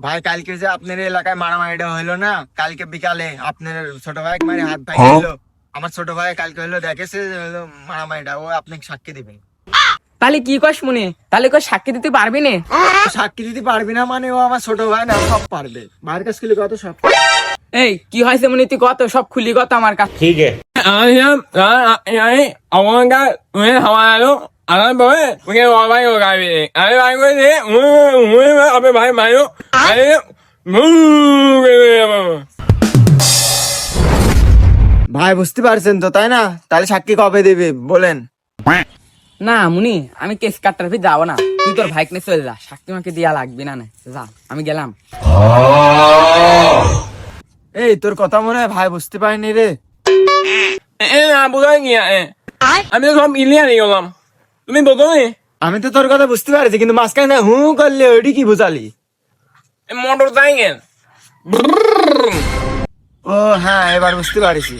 ভাই কালকে যে আপনার এলাকায় মারামারিটা হলো না, কালকে বিকালে আপনার ছোট ভাই মারি হাত ভাই হলো। আমার ছোট ভাই কালকে হলো দেখেছে যে হলো মারামারিটা, ও আপনাকে সাক্ষী দিবেন। তাহলে কি কস মনে, তাহলে কই সাক্ষী দিতে পারবি না? সাক্ষী দিতে পারবি না মানে? ও আমার ছোট ভাই না, সব পারবে। ভাইয়ের কাছ থেকে কত সব। এই কি হয়েছে মনে, তুই কত সব খুলি কত আমার কাছে। ठीक है। ভাই বুঝতে পারছেন তো তাই না? তাহলে সাক্ষী কবে দিবে বলেন? না মুনি, আমি কেস কাটার ফি যাবো না, তুই তোর ভাইকে নিয়ে চলে যা, সাক্ষী মাকে দিয়া লাগবে না, যা আমি গেলাম। এই তোর কথা মনে হয় ভাই বুঝতে পারিনি রে। আমি তো সব ইলিয়া নিয়ে গেলাম, তুমি বলো আমি তো তোর কথা বুঝতে পারছি, কিন্তু মাঝখানে না হু করলে ওইটি কি বুঝালি? Motor cycle. ও হ্যাঁ, এবার বুঝতে পারছি।